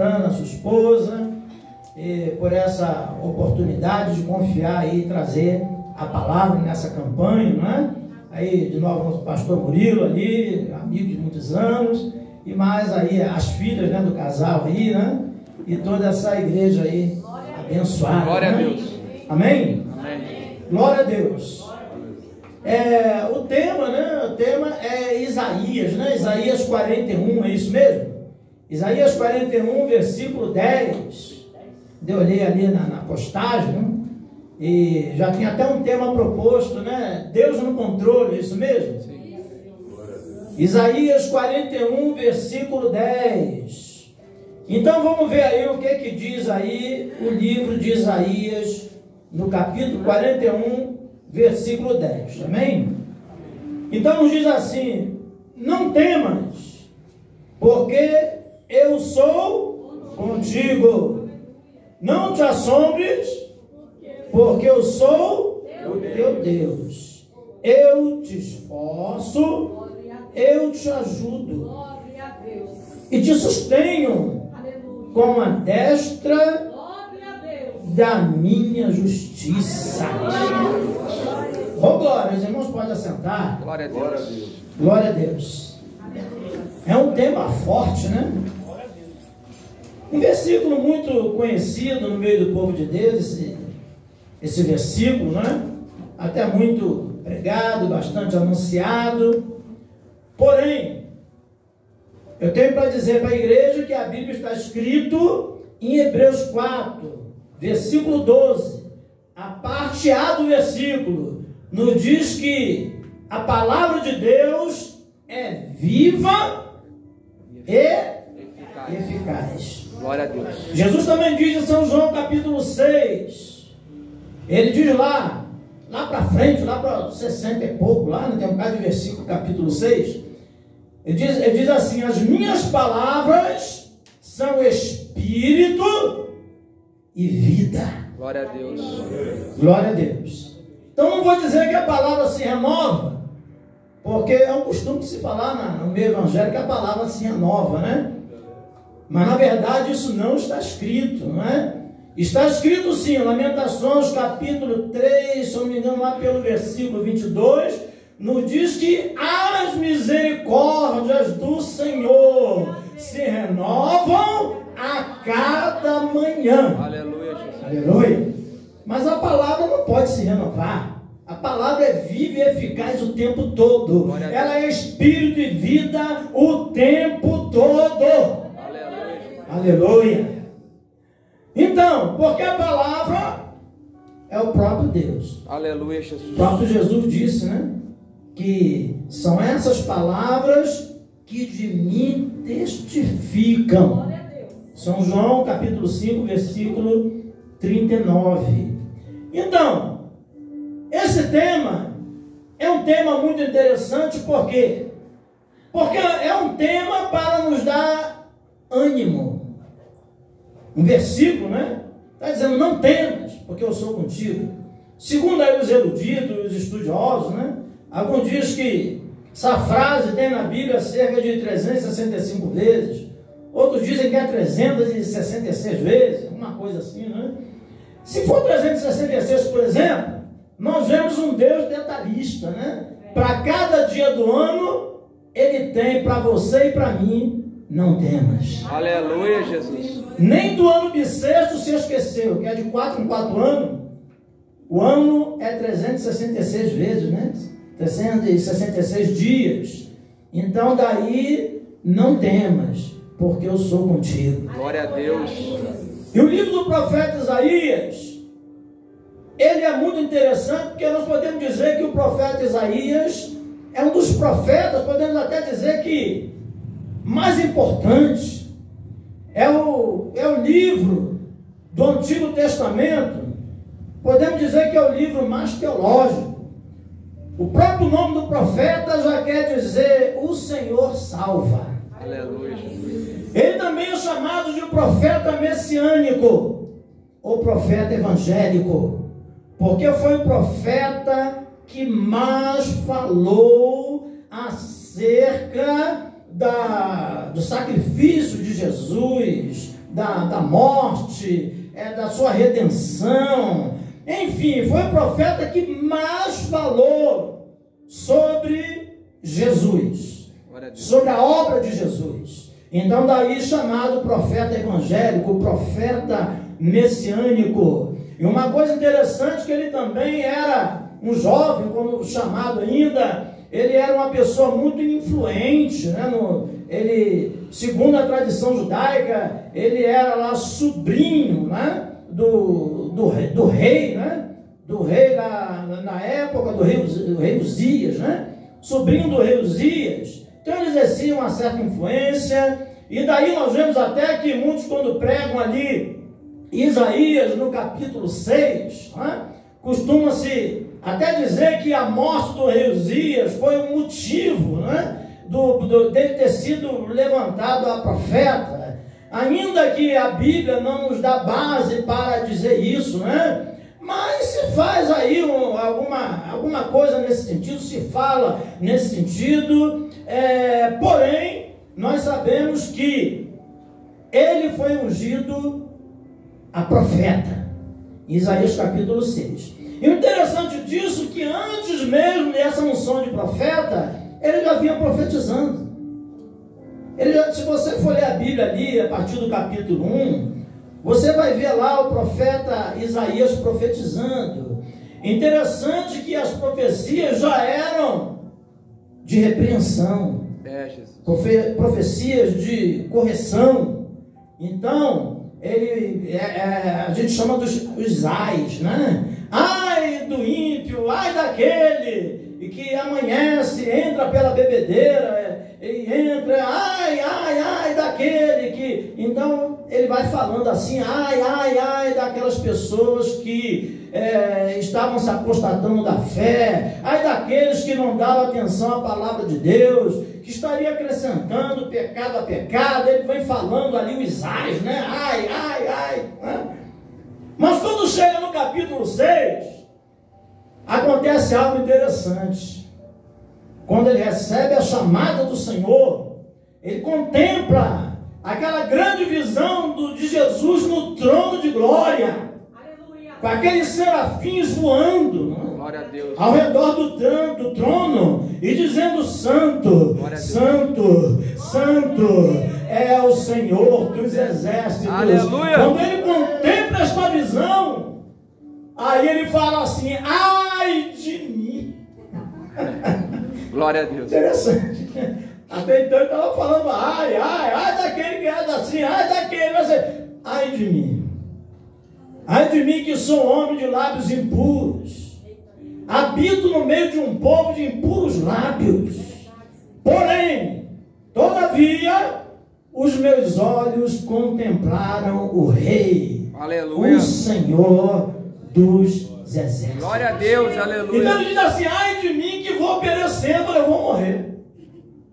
cumprimentando a sua esposa por essa oportunidade de confiar e trazer a palavra nessa campanha, não é? Aí, de novo, o pastor Murilo ali, amigo de muitos anos, e mais aí as filhas, né, do casal aí, né? E toda essa igreja aí abençoada. Glória, né? a Deus. Amém? Amém. Glória a Deus. O tema, né? O tema é Isaías, né? Isaías 41, é isso mesmo? Isaías 41, versículo 10. Eu olhei ali na postagem, né? E já tinha até um tema proposto, né? Deus no controle, é isso mesmo? Sim. Isaías 41, versículo 10. Então vamos ver aí o que diz aí o livro de Isaías, no capítulo 41, versículo 10. Amém? Então nos diz assim: não temas, porque eu sou contigo. Não te assombres, porque eu sou o teu Deus. Eu te esforço, eu te ajudo e te sustenho com a destra da minha justiça. Oh, glória, os irmãos podem assentar. Glória a Deus. Glória a Deus. É um tema forte, né? Um versículo muito conhecido no meio do povo de Deus, esse versículo, né? Até muito pregado, bastante anunciado. Porém, eu tenho para dizer para a igreja que a Bíblia está escrito em Hebreus 4, versículo 12, a parte A do versículo, nos diz que a palavra de Deus é viva e eficaz. Glória a Deus. Jesus também diz em São João capítulo 6, ele diz lá para frente, lá para 60 e pouco, lá, né, tem um bocado de versículo, capítulo 6, ele diz assim: as minhas palavras são espírito e vida. Glória a Deus. Glória a Deus. Então não vou dizer que a palavra se renova, porque é um costume de se falar no meio evangélico que a palavra se renova, né? Mas na verdade isso não está escrito, não é? Está escrito sim, Lamentações capítulo 3, se não me engano, lá pelo versículo 22, nos diz que as misericórdias do Senhor se renovam a cada manhã. Aleluia, Jesus. Aleluia. Mas a palavra não pode se renovar. A palavra é viva e eficaz o tempo todo. Ela é espírito e vida o tempo todo. Aleluia. Então, porque a palavra é o próprio Deus. Aleluia, Jesus. O próprio Jesus disse, né? Que são essas palavras que de mim testificam. São João capítulo 5, versículo 39. Então, esse tema é um tema muito interessante, por quê? Porque é um tema para nos dar ânimo. Um versículo, né? Está dizendo, não temas, porque eu sou contigo. Segundo aí os eruditos, os estudiosos, né? Alguns dizem que essa frase tem na Bíblia cerca de 365 vezes. Outros dizem que é 366 vezes, uma coisa assim, né? Se for 366, por exemplo, nós vemos um Deus detalhista, né? Para cada dia do ano, Ele tem para você e para mim, não temas. Aleluia, Jesus. Nem do ano bissexto se esqueceu, que é de 4 em 4 anos. O ano é 366 vezes, né? 366 dias. Então daí, não temas, porque eu sou contigo. Glória a Deus. E o livro do profeta Isaías, ele é muito interessante, porque nós podemos dizer que o profeta Isaías é um dos profetas, podemos até dizer que mais importante. É o livro do Antigo Testamento, podemos dizer que é o livro mais teológico. O próprio nome do profeta já quer dizer o Senhor salva. Aleluia. Ele também é chamado de profeta messiânico, ou profeta evangélico, porque foi o profeta que mais falou acerca do sacrifício de Jesus, da morte, da sua redenção. Enfim, foi o profeta que mais falou sobre Jesus, sobre a obra de Jesus. Então daí chamado profeta evangélico, profeta messiânico. E uma coisa interessante que ele também era um jovem, como chamado ainda, ele era uma pessoa muito influente, né? Ele, segundo a tradição judaica, ele era lá sobrinho, né? do rei, né? Do rei na época do rei Uzias, né? Sobrinho do rei Uzias. Então ele exercia uma certa influência, e daí nós vemos até que muitos, quando pregam ali Isaías no capítulo 6, né? Costuma-se até dizer que a morte do rei Uzias foi um motivo, né? Dele ter sido levantado a profeta. Ainda que a Bíblia não nos dá base para dizer isso, né? Mas se faz aí alguma coisa nesse sentido, se fala nesse sentido, porém, nós sabemos que ele foi ungido a profeta, em Isaías capítulo 6. E o interessante disso é que antes mesmo dessa unção de profeta, ele já vinha profetizando. Se você for ler a Bíblia ali, a partir do capítulo 1, você vai ver lá o profeta Isaías profetizando. Interessante que as profecias já eram de repreensão, profecias de correção. Então, a gente chama dos ais, né? Ai do ímpio, ai daquele que amanhece, entra pela bebedeira, e entra, ai daquele que... Então ele vai falando assim, ai daquelas pessoas que estavam se apostatando da fé, ai daqueles que não davam atenção à palavra de Deus, que estaria acrescentando pecado a pecado. Ele vem falando ali os ais, né? Ai, né? Mas quando chega no capítulo 6, acontece algo interessante. Quando ele recebe a chamada do Senhor, ele contempla aquela grande visão de Jesus no trono de glória. Aleluia. Com aqueles serafins voando, né? Glória a Deus, ao redor do trono, e dizendo: Santo, Santo, Santo é o Senhor dos exércitos. Aleluia. Quando ele contempla esta visão, aí ele fala assim: ai de mim. Glória a Deus. Interessante. Até então ele estava falando: ai daquele que é assim, ai daquele, ai de mim. Ai de mim, que sou homem de lábios impuros, habito no meio de um povo de impuros lábios. Porém, todavia, os meus olhos contemplaram o Rei, aleluia, o Senhor dos exércitos. Glória a Deus, aleluia. Então ele diz assim: ai de mim que vou perecendo, eu vou morrer.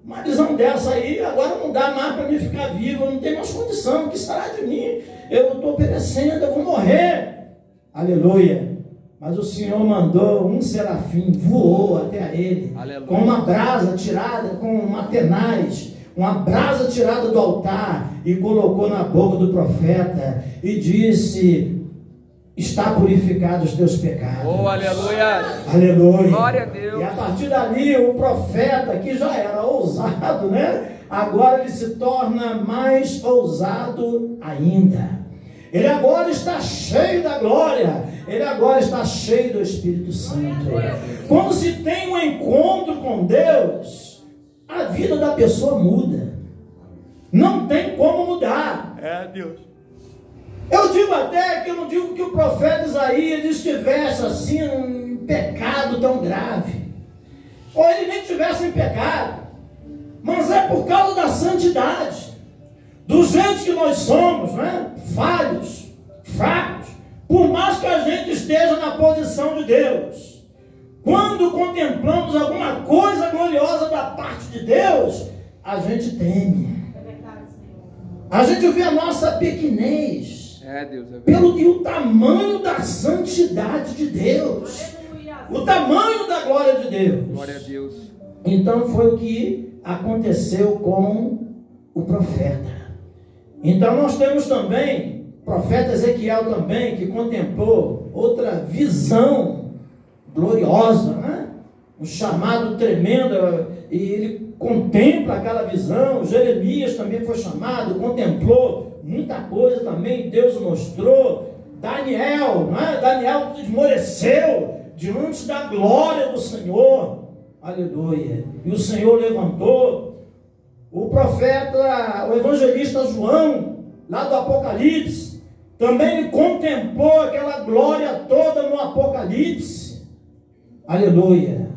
Uma visão dessa aí, agora não dá mais para mim ficar vivo, eu não tenho mais condição, o que será de mim? Eu estou perecendo, eu vou morrer. Aleluia. Mas o Senhor mandou um serafim, voou até a ele, aleluia, com uma brasa tirada, com uma tenaz, uma brasa tirada do altar, e colocou na boca do profeta, e disse: está purificado os teus pecados. Oh, aleluia. Aleluia. Glória a Deus. E a partir dali, o profeta, que já era ousado, né? Agora ele se torna mais ousado ainda. Ele agora está cheio da glória. Ele agora está cheio do Espírito Santo. Quando se tem um encontro com Deus, a vida da pessoa muda. Não tem como mudar. É, Deus. Eu digo até que eu não digo que o profeta Isaías estivesse assim em pecado tão grave, ou ele nem estivesse em pecado, mas é por causa da santidade, do jeito que nós somos, né? Falhos, fracos, por mais que a gente esteja na posição de Deus. Quando contemplamos alguma coisa gloriosa da parte de Deus, a gente teme. A gente vê a nossa pequenez. Deus, e o tamanho da santidade de Deus, o tamanho da glória de Deus. Glória a Deus. Então foi o que aconteceu com o profeta. Então nós temos também, o profeta Ezequiel também, que contemplou outra visão gloriosa, né? Um chamado tremendo, e ele contempla aquela visão. Jeremias também foi chamado, contemplou muita coisa também, Deus mostrou. Daniel, né? Daniel esmoreceu diante da glória do Senhor, aleluia, e o Senhor levantou. O profeta, o evangelista João, lá do Apocalipse, também contemplou aquela glória toda no Apocalipse, aleluia.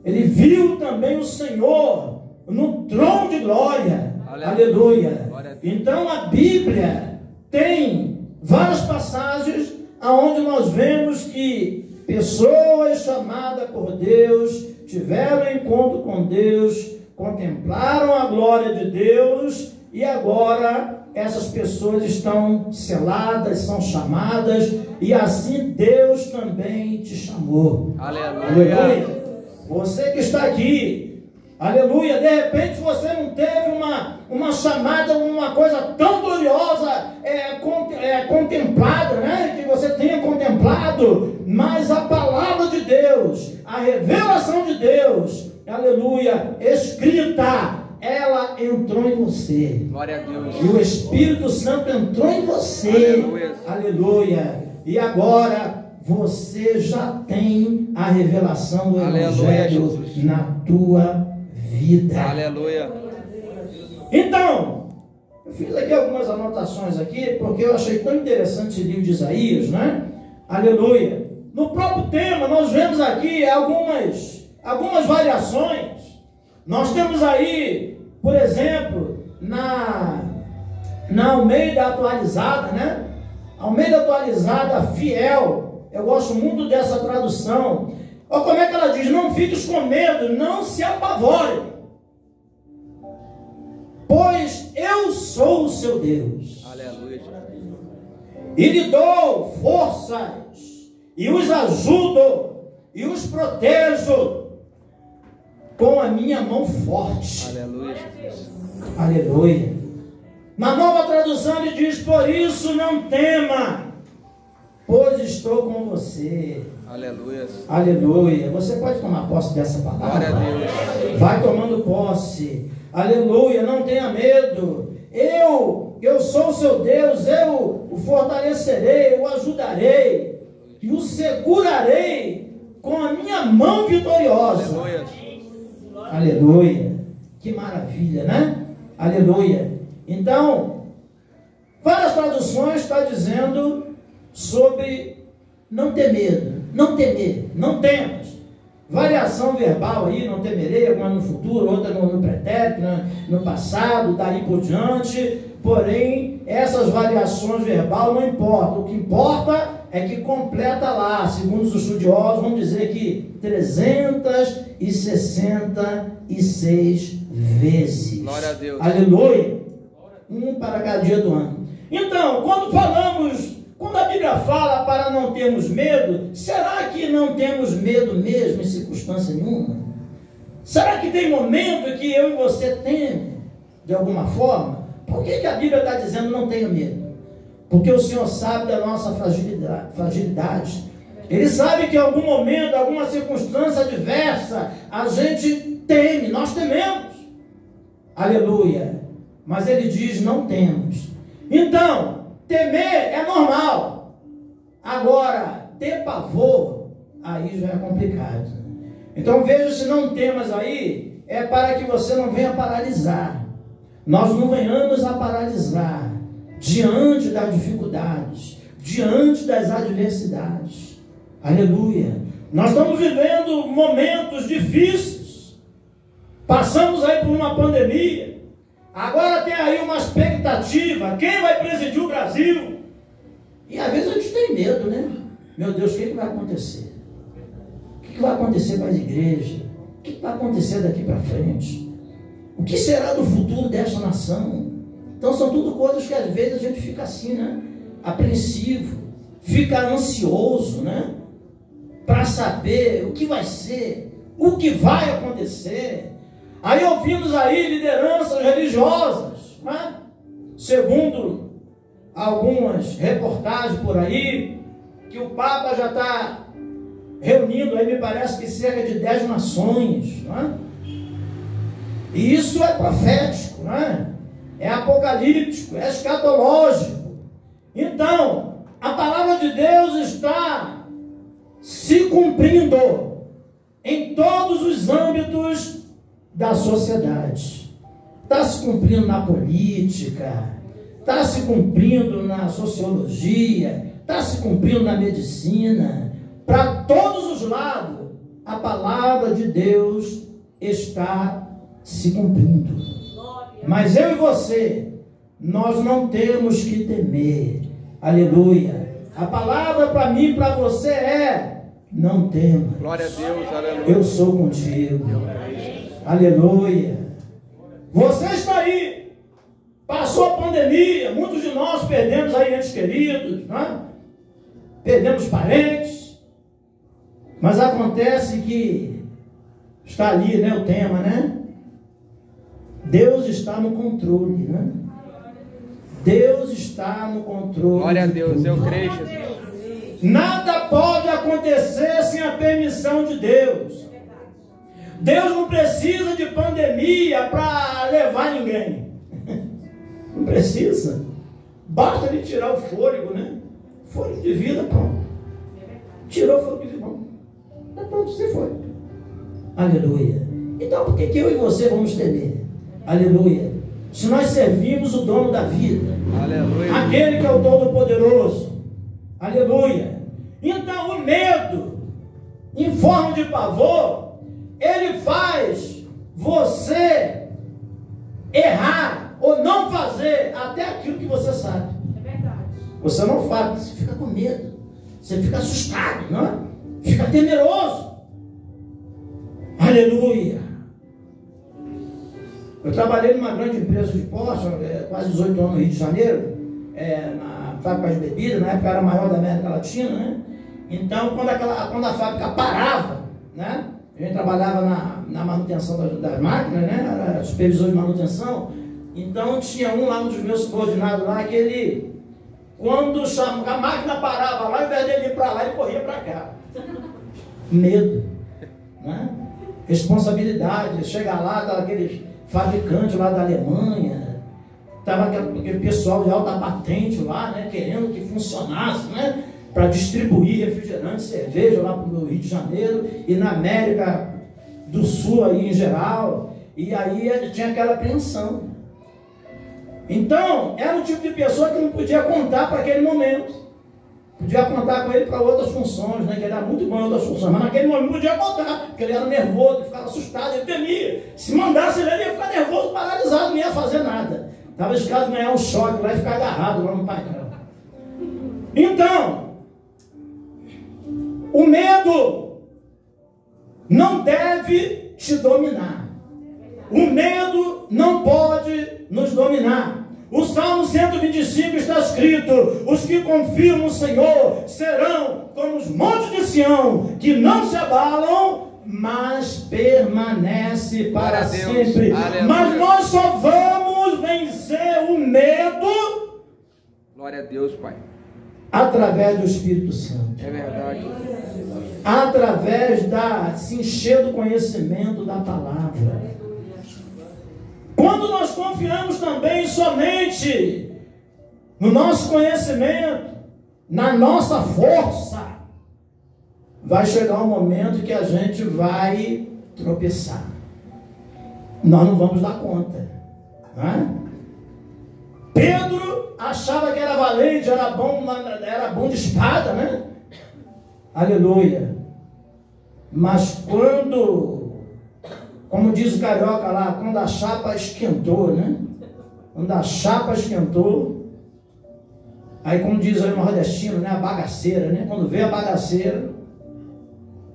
Ele viu também o Senhor no trono de glória, aleluia. Então a Bíblia tem várias passagens onde nós vemos que pessoas chamadas por Deus tiveram encontro com Deus, contemplaram a glória de Deus, e agora essas pessoas estão seladas, são chamadas, e assim Deus também te chamou. Aleluia. Aleluia. Você que está aqui, aleluia, de repente você não teve uma chamada, uma coisa tão gloriosa contemplada, né? Que você tenha contemplado, mas a palavra de Deus, a revelação de Deus, aleluia, escrita, ela entrou em você. Glória a Deus. E o Espírito Santo entrou em você. Aleluia. Aleluia. E agora você já tem a revelação do Evangelho na tua vida. Aleluia. Então, eu fiz aqui algumas anotações aqui, porque eu achei tão interessante esse livro de Isaías, né? Aleluia. No próprio tema, nós vemos aqui algumas variações. Nós temos aí, por exemplo, na Almeida atualizada, né? Almeida atualizada fiel. Eu gosto muito dessa tradução. Olha como é que ela diz: não fiques com medo, não se apavore, pois eu sou o seu Deus. Aleluia. E lhe dou forças, e os ajudo, e os protejo com a minha mão forte. Aleluia. Aleluia. Na nova tradução ele diz: por isso não tema, pois estou com você. Aleluia. Aleluia. Você pode tomar posse dessa palavra? Glória a Deus. Vai tomando posse. Aleluia. Não tenha medo. Eu sou o seu Deus. Eu o fortalecerei, o ajudarei e o segurarei com a minha mão vitoriosa. Aleluia. Aleluia. Que maravilha, né? Aleluia. Então, várias traduções estão dizendo sobre não ter medo, não temer, não temas. Variação verbal aí: não temerei, uma no futuro, outra no pretérito, no passado, daí por diante. Porém, essas variações verbais não importam. O que importa é que completa lá, segundo os estudiosos, vamos dizer que 366 vezes. Glória a Deus. Aleluia. Um para cada dia do ano. Então, quando a Bíblia fala para não termos medo, será que não temos medo mesmo em circunstância nenhuma? Será que tem momento que eu e você temem de alguma forma? Por que a Bíblia está dizendo não tenha medo? Porque o Senhor sabe da nossa fragilidade. Ele sabe que em algum momento, alguma circunstância adversa, a gente teme, nós tememos. Aleluia. Mas ele diz: não temos. Então, temer é normal. Agora, ter pavor, aí já é complicado. Então veja, se não temas aí, é para que você não venha paralisar. Nós não venhamos a paralisar diante das dificuldades, diante das adversidades. Aleluia. Nós estamos vivendo momentos difíceis. Passamos aí por uma pandemia. Agora tem aí uma expectativa: quem vai presidir o Brasil? E às vezes a gente tem medo, né? Meu Deus, o que vai acontecer? O que vai acontecer para as igrejas? O que vai acontecer daqui para frente? O que será do futuro desta nação? Então são tudo coisas que às vezes a gente fica assim, né? Apreensivo, fica ansioso, né? Para saber o que vai ser, o que vai acontecer. Aí ouvimos aí lideranças religiosas, né? segundo algumas reportagens por aí, que o Papa já está reunindo, aí me parece que cerca de 10 nações, não é? E isso é profético, não é? É apocalíptico, é escatológico. Então, a palavra de Deus está se cumprindo em todos os âmbitos da sociedade. Está se cumprindo na política, está se cumprindo na sociologia, está se cumprindo na medicina. Para todos os lados, a palavra de Deus está se cumprindo. Mas eu e você, nós não temos que temer. Aleluia. A palavra para mim e para você é: não tema. Glória a Deus, aleluia. Eu sou contigo. Aleluia. Você está aí. Passou a pandemia. Muitos de nós perdemos aí entes queridos, né? Perdemos parentes. Mas acontece que está ali, né, o tema, né? Deus está no controle, né? Deus está no controle. Glória a Deus, eu creio, Jesus. Nada pode acontecer sem a permissão de Deus. Deus não precisa de pandemia para levar ninguém. Não precisa. Basta ele tirar o fôlego, né? Fôlego de vida, pronto. Tirou o fôlego de vida. Tá pronto, você foi. Aleluia. Então por que eu e você vamos temer? Aleluia. Se nós servimos o dono da vida, aleluia, aquele que é o Todo-Poderoso, aleluia. Então o medo, em forma de pavor, ele faz você errar ou não fazer até aquilo que você sabe. É verdade. Você não faz, você fica com medo, você fica assustado, não é? Fica temeroso. Aleluia. Eu trabalhei numa grande empresa de postos, quase 18 anos no Rio de Janeiro, na fábrica de bebida, na época era a maior da América Latina, né? Então, quando a fábrica parava, né? A gente trabalhava na manutenção das máquinas, né? Era supervisor de manutenção. Então, tinha um dos meus subordinados lá, que ele, quando a máquina parava lá, ao invés dele ir para lá, ele corria para cá. Medo, né? Responsabilidade. Chegar lá, estava aquele fabricante lá da Alemanha, estava aquele pessoal de alta patente lá, né, querendo que funcionasse, né, para distribuir refrigerante, cerveja lá para o Rio de Janeiro e na América do Sul aí em geral, e aí tinha aquela apreensão. Então, era o tipo de pessoa que não podia contar para aquele momento. Podia contar com ele para outras funções, né? Que ele era muito bom em outras funções, mas naquele momento não podia contar, porque ele era nervoso, ele ficava assustado, ele temia. Se mandasse ele ia ficar nervoso, paralisado, não ia fazer nada. Estava escado de ganhar um choque lá e ficar agarrado lá no painel. Então, o medo não deve te dominar. O medo não pode nos dominar. O Salmo 125 está escrito: os que confiam no Senhor serão como os montes de Sião, que não se abalam, mas permanece para sempre. Aleluia. Mas nós só vamos vencer o medo, glória a Deus, Pai, através do Espírito Santo. é verdade, Através se encher do conhecimento da palavra. Quando nós confiamos também somente no nosso conhecimento, na nossa força, vai chegar um momento que a gente vai tropeçar. Nós não vamos dar conta, não é? Pedro achava que era valente, era bom de espada, né? Aleluia. Mas como diz o carioca lá, quando a chapa esquentou, né? Quando a chapa esquentou, aí como diz aí o nordestino, né? A bagaceira, né? Quando veio a bagaceira,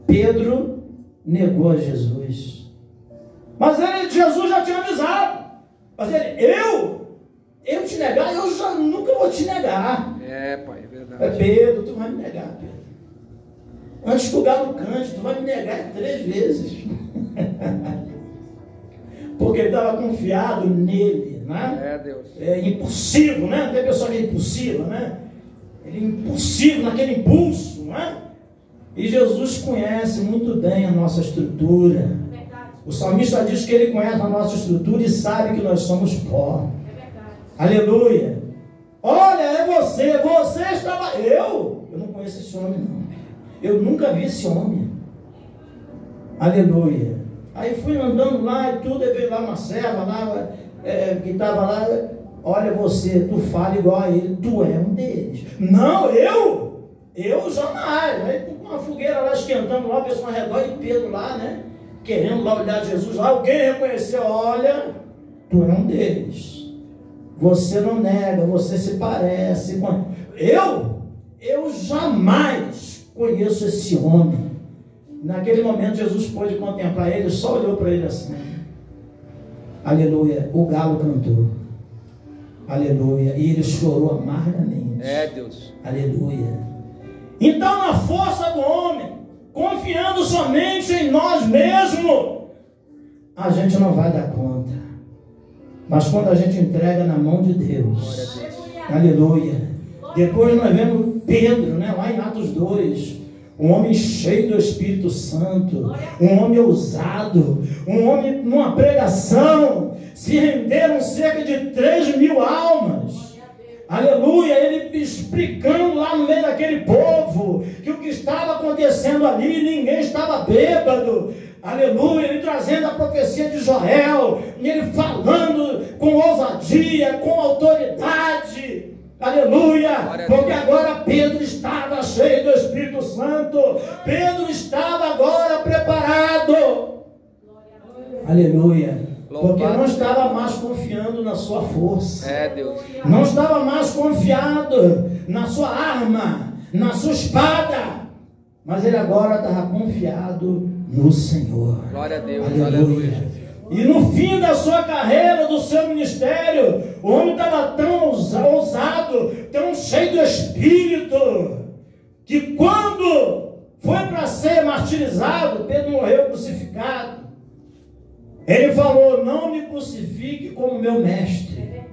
Pedro negou a Jesus. Mas Jesus já tinha avisado. Mas eu te negar, eu já nunca vou te negar. é, Pai, é verdade, Pedro, tu vai me negar, Pedro. Antes que o galo cante, tu vai me negar 3 vezes. Porque ele estava confiado nele, né? É, Deus. É impulsivo, né? Tem pessoa que é impulsiva, né? Ele é impulsivo naquele impulso, né? E Jesus conhece muito bem a nossa estrutura. O salmista diz que ele conhece a nossa estrutura e sabe que nós somos pó. Aleluia. Olha, é você estava... Eu não conheço esse homem, não. Eu nunca vi esse homem. Aleluia. Aí fui andando lá e tudo, aí veio lá uma serva lá, que estava lá. Olha você, tu fala igual a ele, tu é um deles. Não, eu jamais. Aí com uma fogueira lá esquentando lá, o pessoal ao redor e Pedro lá, né? Querendo lá olhar Jesus lá, alguém reconheceu, olha, tu é um deles. Você não nega, você se parece com... Eu jamais conheço esse homem. Naquele momento Jesus pôde contemplar ele, só olhou para ele assim. Aleluia, o galo cantou. Aleluia, e ele chorou amargamente. É, Deus. Aleluia. Então, na força do homem, confiando somente em nós mesmos, a gente não vai dar conta. Mas quando a gente entrega na mão de Deus, aleluia. Depois nós vemos Pedro, né, lá em Atos 2, um homem cheio do Espírito Santo, um homem ousado, um homem numa pregação, se renderam cerca de 3.000 almas. Aleluia, ele explicando lá no meio daquele povo que o que estava acontecendo ali, ninguém estava bêbado. Aleluia, ele trazendo a profecia de Joel, e ele falando com ousadia, com autoridade. Aleluia, porque agora Pedro estava cheio do Espírito Santo, Pedro estava agora preparado. Aleluia. Porque não estava mais confiando na sua força. É, Deus. Não estava mais confiado na sua arma, na sua espada. Mas ele agora estava confiado no Senhor. Glória a Deus. Aleluia. Aleluia. E no fim da sua carreira, do seu ministério, o homem estava tão ousado, tão cheio do Espírito, que quando foi para ser martirizado, Pedro morreu crucificado. Ele falou, não me crucifique como meu mestre.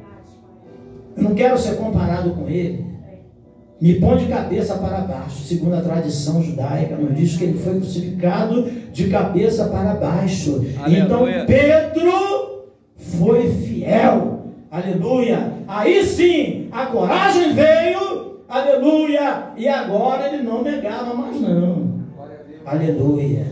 Eu não quero ser comparado com ele. Me põe de cabeça para baixo. Segundo a tradição judaica, nos diz que ele foi crucificado de cabeça para baixo. Aleluia. Então Pedro foi fiel. Aleluia. Aí sim, a coragem veio. Aleluia. E agora ele não negava mais não. Aleluia.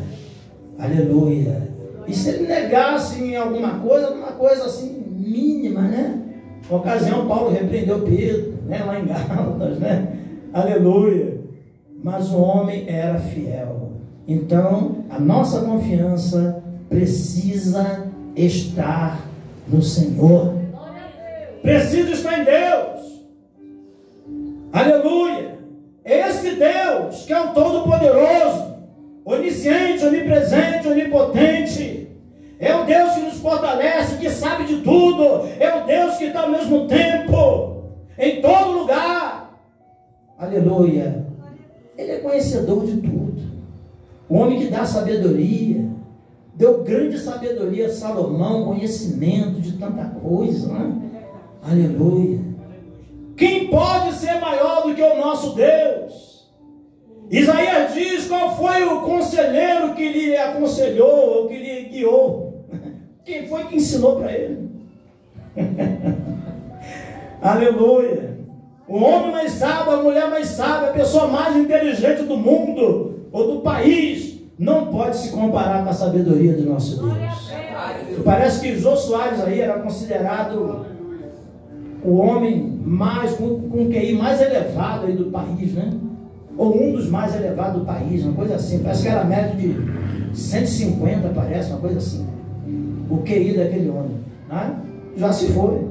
Aleluia. E se ele negasse em alguma coisa assim mínima, né? Na ocasião, Paulo repreendeu Pedro, né? Lá em Gálatas, né? Aleluia. Mas o homem era fiel. Então, a nossa confiança precisa estar no Senhor. Precisa estar em Deus. Aleluia. Esse Deus que é o Todo-Poderoso, onisciente, onipresente, onipotente, é o Deus que nos fortalece, que sabe de tudo, é o Deus que está ao mesmo tempo, em todo lugar. Aleluia. Ele é conhecedor de tudo. O homem que dá sabedoria, deu grande sabedoria a Salomão, conhecimento de tanta coisa, né? Aleluia. Quem pode ser maior do que o nosso Deus? Isaías diz qual foi o conselheiro que lhe aconselhou, ou que lhe guiou. Quem foi que ensinou para ele? Aleluia. O homem mais sábio, a mulher mais sábia, a pessoa mais inteligente do mundo, ou do país, não pode se comparar com a sabedoria do nosso Deus. Parece que Jô Soares aí era considerado o homem mais, com QI mais elevado aí do país, né? Ou um dos mais elevados do país, uma coisa assim. Parece que era médio de 150, parece, uma coisa assim. O QI daquele homem, né? Já se foi.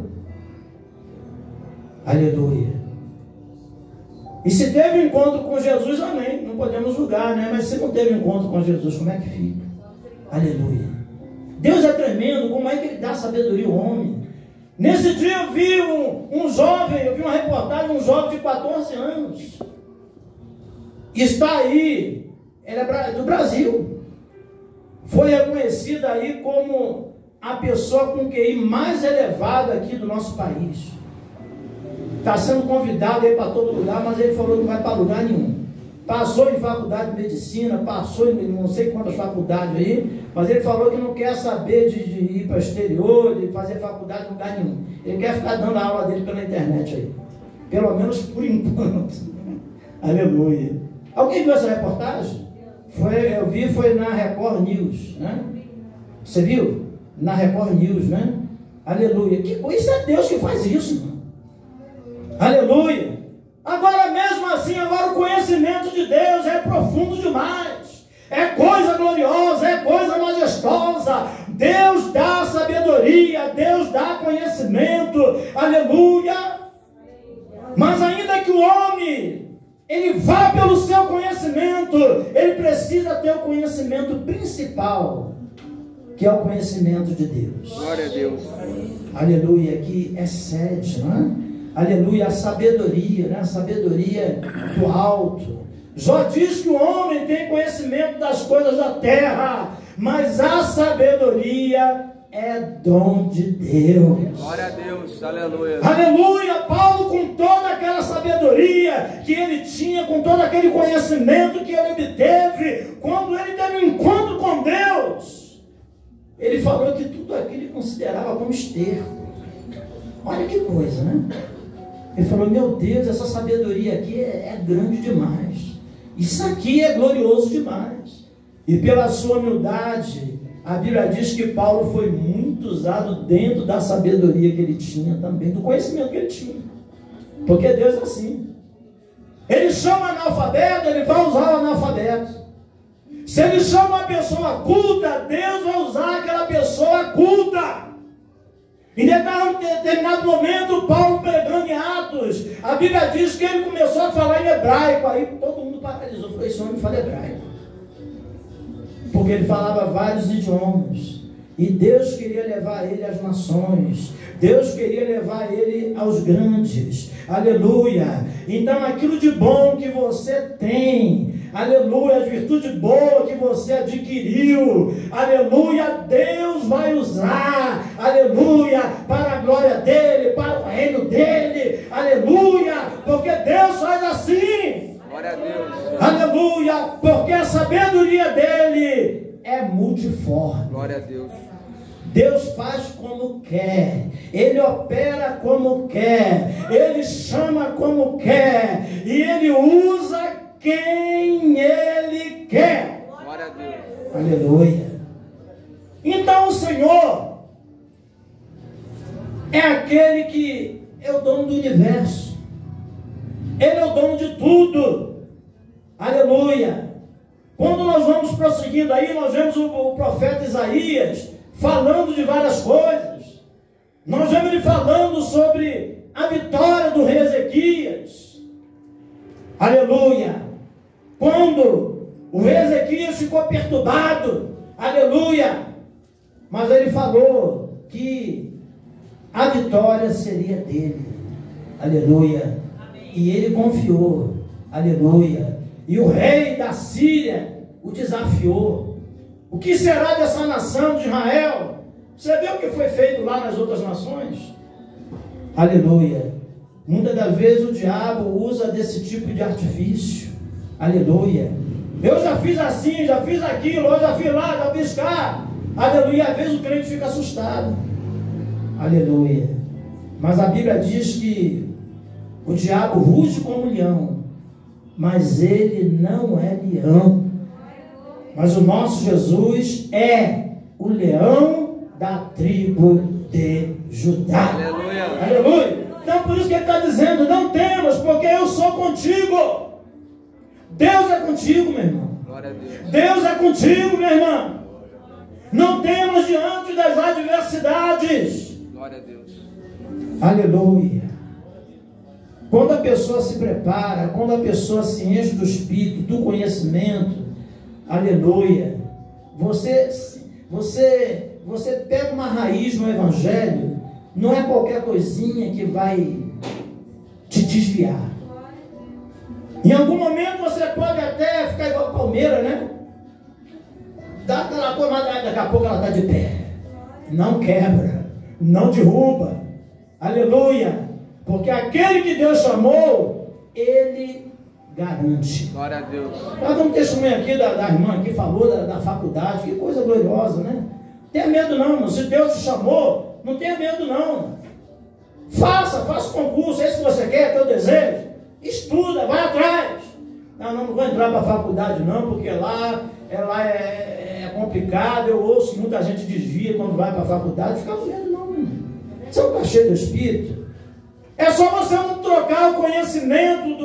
Aleluia. E se teve encontro com Jesus, amém. Não podemos julgar, né? Mas se não teve encontro com Jesus, como é que fica? Aleluia. Deus é tremendo, como é que ele dá sabedoria ao homem? Nesse dia eu vi um jovem, eu vi uma reportagem, um jovem de 14 anos. Está aí, ele é do Brasil. Foi reconhecido aí como a pessoa com o QI mais elevado aqui do nosso país. Está sendo convidado aí para todo lugar, mas ele falou que não vai para lugar nenhum. Passou em faculdade de medicina, passou em não sei quantas faculdades aí, mas ele falou que não quer saber de ir para o exterior, de fazer faculdade em lugar nenhum. Ele quer ficar dando a aula dele pela internet aí. Pelo menos por enquanto. Aleluia. Alguém viu essa reportagem? Eu vi, foi na Record News, né? Você viu? Na Record News, né? Aleluia. Que coisa, isso é Deus que faz isso, mano. Aleluia. Agora mesmo assim, agora o conhecimento de Deus é profundo demais. É coisa gloriosa, é coisa majestosa. Deus dá sabedoria, Deus dá conhecimento. Aleluia. Mas ainda que o homem, ele vá pelo seu conhecimento, ele precisa ter o conhecimento principal, que é o conhecimento de Deus. Glória a Deus. Aleluia, que excede, não é? Aleluia, a sabedoria, né? A sabedoria do alto. Jó diz que o homem tem conhecimento das coisas da terra, mas a sabedoria é dom de Deus. Glória a Deus, aleluia. Aleluia, Paulo, com toda aquela sabedoria que ele tinha, com todo aquele conhecimento que ele obteve, quando ele teve um encontro com Deus, ele falou que tudo aquilo ele considerava como esterco. Olha que coisa, né? Ele falou, meu Deus, essa sabedoria aqui é grande demais. Isso aqui é glorioso demais. E pela sua humildade, a Bíblia diz que Paulo foi muito usado dentro da sabedoria que ele tinha também, do conhecimento que ele tinha. Porque Deus é assim. Ele chama analfabeto, ele vai usar o analfabeto. Se ele chama uma pessoa culta, Deus vai usar aquela pessoa culta. Em determinado momento, Paulo pregando em Atos, a Bíblia diz que ele começou a falar em hebraico, aí todo mundo paralisou, falou, esse homem fala hebraico, porque ele falava vários idiomas, e Deus queria levar ele às nações, Deus queria levar ele aos grandes, aleluia. Então aquilo de bom que você tem, aleluia, as virtudes boas que você adquiriu, aleluia, Deus vai usar, aleluia, para a glória dele, para o reino dele, aleluia, porque Deus faz assim. Glória a Deus. Aleluia, porque a sabedoria dele é multiforme. Glória a Deus. Deus faz como quer, Ele opera como quer, Ele chama como quer, e Ele usa quem Ele quer. Glória a Deus. Aleluia. Então o Senhor é aquele que é o dono do universo, Ele é o dono de tudo. Aleluia. Quando nós vamos prosseguindo aí, nós vemos o profeta Isaías falando de várias coisas. Nós vemos ele falando sobre a vitória do rei Ezequias. Aleluia. Quando o rei Ezequias ficou perturbado, aleluia, mas ele falou que a vitória seria dele, aleluia, e ele confiou, aleluia, e o rei da Síria o desafiou. O que será dessa nação de Israel? Você vê o que foi feito lá nas outras nações? Aleluia. Muitas das vezes o diabo usa desse tipo de artifício. Aleluia. Eu já fiz assim, já fiz aquilo, eu já fiz lá, já fiz cá. Aleluia. Às vezes o crente fica assustado. Aleluia. Mas a Bíblia diz que o diabo ruge como leão, mas ele não é leão. Mas o nosso Jesus é o leão da tribo de Judá. Aleluia. Aleluia. Então por isso que ele está dizendo, não temas, porque eu sou contigo. Deus é contigo, meu irmão. Glória a Deus. Deus é contigo, minha irmã. Não temas diante das adversidades. Glória a Deus. Aleluia. Quando a pessoa se prepara, quando a pessoa se enche do Espírito, do conhecimento, aleluia, você pega uma raiz no Evangelho, não é qualquer coisinha que vai te desviar. Em algum momento você pode até ficar igual a palmeira, né? Dá aquela coisa, mas daqui a pouco ela está de pé. não quebra, não derruba. Aleluia! Porque aquele que Deus chamou, Ele garante. Glória a Deus. Nós damos um testemunho aqui da irmã que falou da faculdade, que coisa gloriosa, né? Não tenha medo não, irmão. Se Deus te chamou, não tenha medo não. Faça concurso, é isso que você quer, teu desejo. Estuda, vai atrás. Não vou entrar para a faculdade não, porque lá é complicado. Eu ouço que muita gente desvia quando vai para a faculdade. Fica vendo não, irmão. Você não está cheio do Espírito? É só você não trocar o conhecimento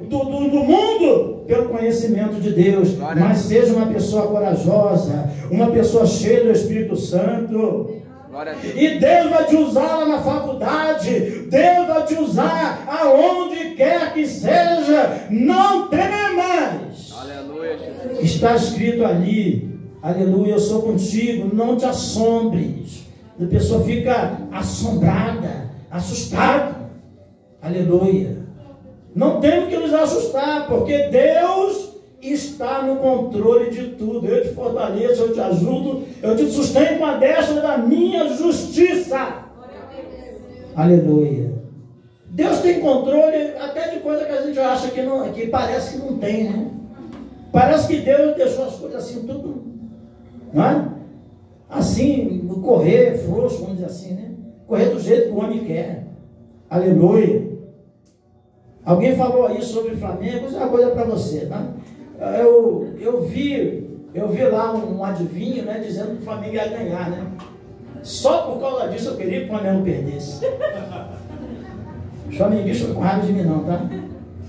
do mundo pelo conhecimento de Deus. Mas seja uma pessoa corajosa, uma pessoa cheia do Espírito Santo. E Deus vai te usar lá na faculdade, Deus vai te usar aonde quer que seja. Não temas. Aleluia. Está escrito ali, aleluia, eu sou contigo, não te assombres. A pessoa fica assombrada, assustada. Aleluia. Não temos que nos assustar, porque Deus está no controle de tudo. Eu te fortaleço, eu te ajudo, eu te sustento com a destra da minha justiça. Aleluia. Deus tem controle até de coisa que a gente acha que não, que parece que não tem, né? Parece que Deus deixou as coisas assim, tudo, não é? Assim, correr frouxo, vamos dizer assim, né? Correr do jeito que o homem quer. Aleluia. Alguém falou aí sobre o Flamengo, isso é uma coisa para você, tá? Eu vi lá um adivinho, né, dizendo que o Flamengo ia ganhar, né? Só por causa disso eu queria que o Flamengo perdesse. Os flamenguistas ficam com raiva de mim não, tá?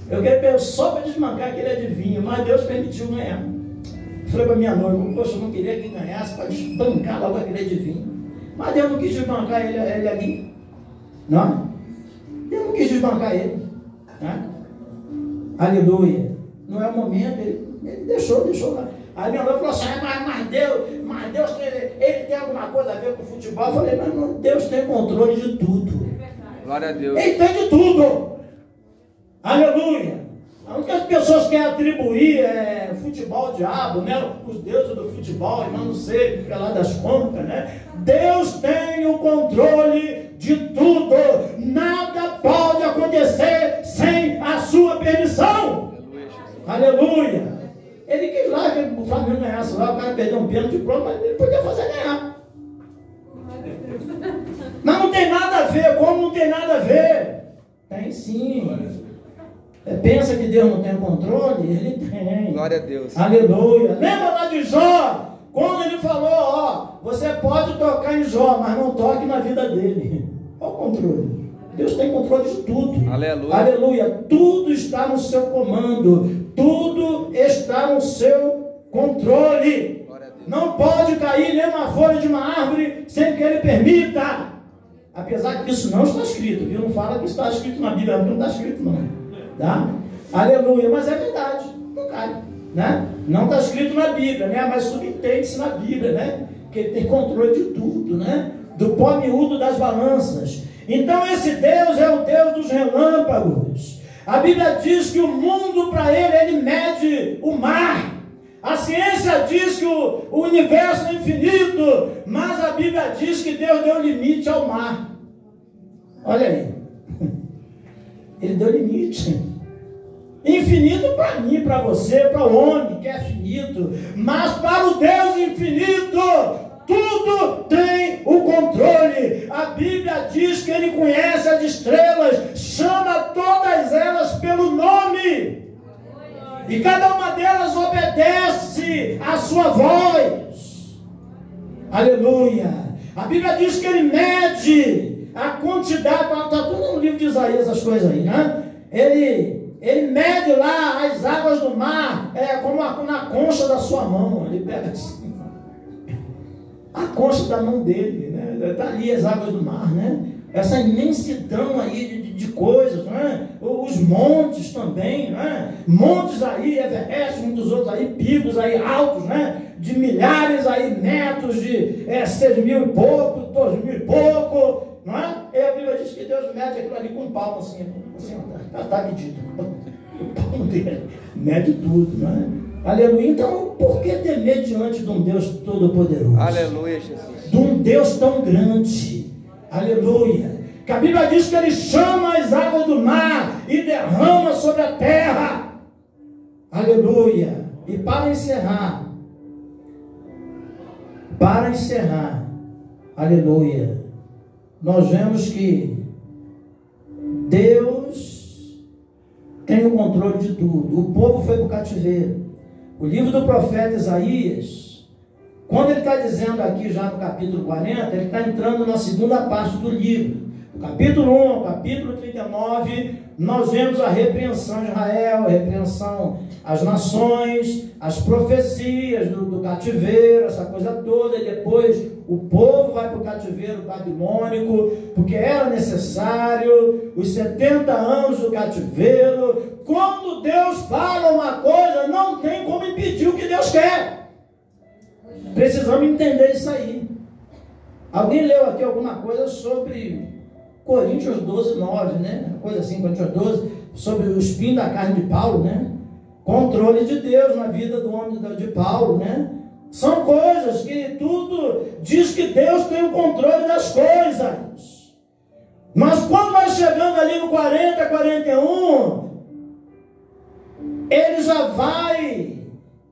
Eu queria só para desmancar aquele adivinho, mas Deus permitiu ganhar. Eu falei para minha noiva, poxa, eu não queria que ganhasse para desbancar logo aquele adivinho. Mas Deus não quis desbancar ele ali. Não? Deus não quis desbancar ele. Né? Aleluia. Não é o momento, ele deixou lá. Aí minha noiva falou assim, mas Deus ele tem alguma coisa a ver com o futebol? Eu falei, mas Deus tem controle de tudo. Glória a Deus. Ele tem de tudo. Aleluia. O que as pessoas querem atribuir é futebol ao diabo, né? Os deuses do futebol, e não sei, fica lá das contas, né? Deus tem o controle de tudo. Nada pode acontecer sem a sua permissão. Aleluia. Ele quis lá que o Flamengo ganhasse lá, o cara perdeu um pênalti pronto, mas ele podia fazer ganhar. Mas não tem nada a ver, como não tem nada a ver? Tem sim. Pensa que Deus não tem controle? Ele tem. Glória a Deus. Aleluia. Lembra lá de Jó? Quando ele falou, ó, você pode tocar em Jó, mas não toque na vida dele. Qual o controle? Deus tem controle de tudo. Aleluia. Aleluia. Tudo está no seu comando. Tudo está no seu controle. Não pode cair nenhuma folha de uma árvore sem que ele permita. Apesar que isso não está escrito, viu? Não fala que está escrito na Bíblia, não está escrito não. Tá? Aleluia, mas é verdade, não cai, né? Não está escrito na Bíblia, né? Mas subentende-se na Bíblia, né? Que ele tem controle de tudo, né? Do pó miúdo das balanças. Então esse Deus é o Deus dos relâmpagos. A Bíblia diz que o mundo para ele mede o mar. A ciência diz que o universo é infinito, mas a Bíblia diz que Deus deu limite ao mar. Olha aí. Ele deu limite. Infinito para mim, para você, para o homem que é finito. Mas para o Deus infinito, tudo tem o controle. A Bíblia diz que Ele conhece as estrelas, chama todas elas pelo nome. E cada uma delas obedece à sua voz. Aleluia. A Bíblia diz que Ele mede a quantidade, está tudo no livro de Isaías, as coisas aí, né? Ele mede lá as águas do mar, como na concha da sua mão. Ele pega assim, a concha da mão dele, né? Está ali as águas do mar, né? Essa imensidão aí de coisas, né? Os montes também, né? Montes aí, Everest, muitos outros aí, picos aí altos, né? De milhares aí metros, de 6.000 e pouco, 2.000 e pouco, não é? E a Bíblia diz que Deus mede aquilo ali com um palmo assim está medido. O palmo dele mede tudo, não é? Aleluia. Então, por que temer diante de um Deus todo-poderoso? Aleluia, Jesus. De um Deus tão grande. Aleluia. Que a Bíblia diz que Ele chama as águas do mar e derrama sobre a terra. Aleluia. E para encerrar, aleluia, nós vemos que Deus tem o controle de tudo. O povo foi para o cativeiro. O livro do profeta Isaías, quando ele está dizendo aqui já no capítulo 40, ele está entrando na segunda parte do livro. No capítulo 1 ao capítulo 39, nós vemos a repreensão de Israel, a repreensão às nações, as profecias do cativeiro, essa coisa toda, e depois o povo vai para o cativeiro babilônico, porque era necessário, os 70 anos do cativeiro. Quando Deus fala uma coisa, não tem como impedir o que Deus quer. Precisamos entender isso aí. Alguém leu aqui alguma coisa sobre Coríntios 12, 9, né? Coisa assim, Coríntios 12, sobre o espinho da carne de Paulo, né? Controle de Deus na vida do homem de Paulo, né? São coisas que tudo diz que Deus tem o controle das coisas. Mas quando vai chegando ali no 40, 41, ele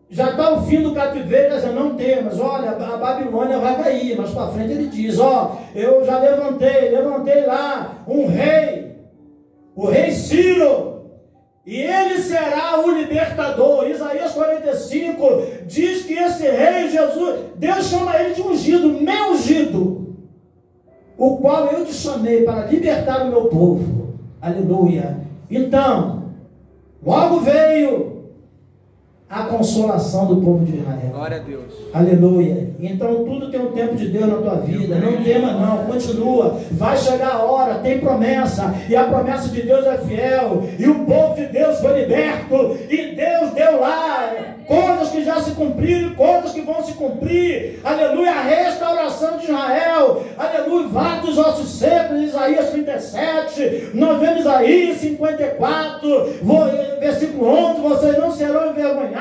já está o fim do cativeiro, dizendo, não temos, olha, a Babilônia vai cair, mas para frente ele diz, eu já levantei lá um rei, o rei Ciro, e ele será o libertador. Isaías 45 diz que esse rei Jesus, Deus chama ele de ungido, meu ungido, o qual eu te chamei para libertar o meu povo. Aleluia. Então, logo veio a consolação do povo de Israel. Glória a Deus. Aleluia. Então tudo tem um tempo de Deus na tua vida. Não tema não, continua. Vai chegar a hora, tem promessa. E a promessa de Deus é fiel. E o povo de Deus foi liberto. E Deus deu lá coisas que já se cumpriram, coisas que vão se cumprir. Aleluia. A restauração de Israel. Aleluia. Vale dos ossos secos. Isaías 37. Nós vemos Isaías 54. Versículo 11. Vocês não serão envergonhados.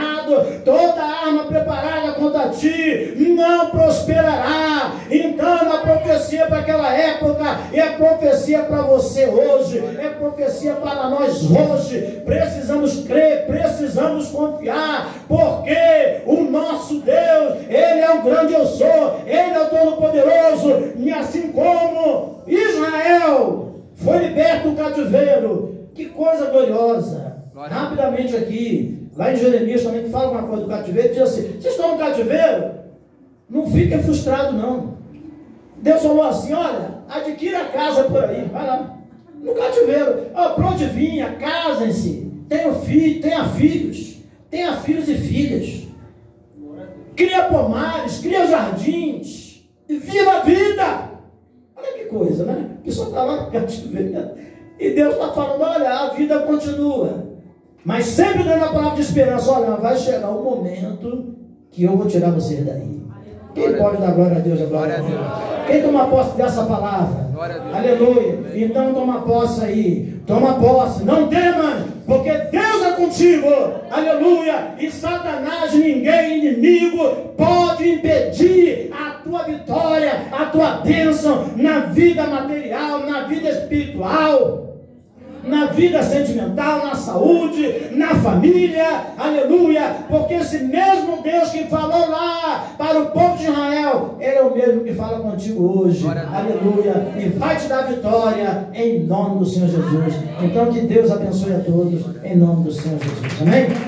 Toda arma preparada contra ti não prosperará. Então a profecia para aquela época é profecia para você hoje, é profecia para nós hoje. Precisamos crer, precisamos confiar, porque o nosso Deus, Ele é o grande eu sou, Ele é o Todo-Poderoso. E assim como Israel foi liberto do cativeiro, que coisa gloriosa. Rapidamente aqui, lá em Jeremias também, que fala uma coisa do cativeiro, diz assim, vocês estão no cativeiro? Não fiquem frustrados não. Deus falou assim, olha, adquira a casa por aí, vai lá, no cativeiro, para onde vinha, casem-se, tenha filhos e filhas, cria pomares, cria jardins, e viva a vida. Olha que coisa, né? A pessoa está lá no cativeiro, e Deus está falando, olha, a vida continua. Mas sempre dando a palavra de esperança, olha, vai chegar o momento que eu vou tirar vocês daí. Quem pode dar glória a Deus? Glória a Deus. Quem toma posse dessa palavra? Aleluia. Então toma posse aí. Toma posse. Não temas, porque Deus é contigo. Aleluia. E Satanás, ninguém, inimigo, pode impedir a tua vitória, a tua bênção na vida material, na vida espiritual, na vida sentimental, na saúde, na família, aleluia, porque esse mesmo Deus que falou lá para o povo de Israel, Ele é o mesmo que fala contigo hoje, aleluia, e vai te dar vitória em nome do Senhor Jesus. Então que Deus abençoe a todos em nome do Senhor Jesus, amém?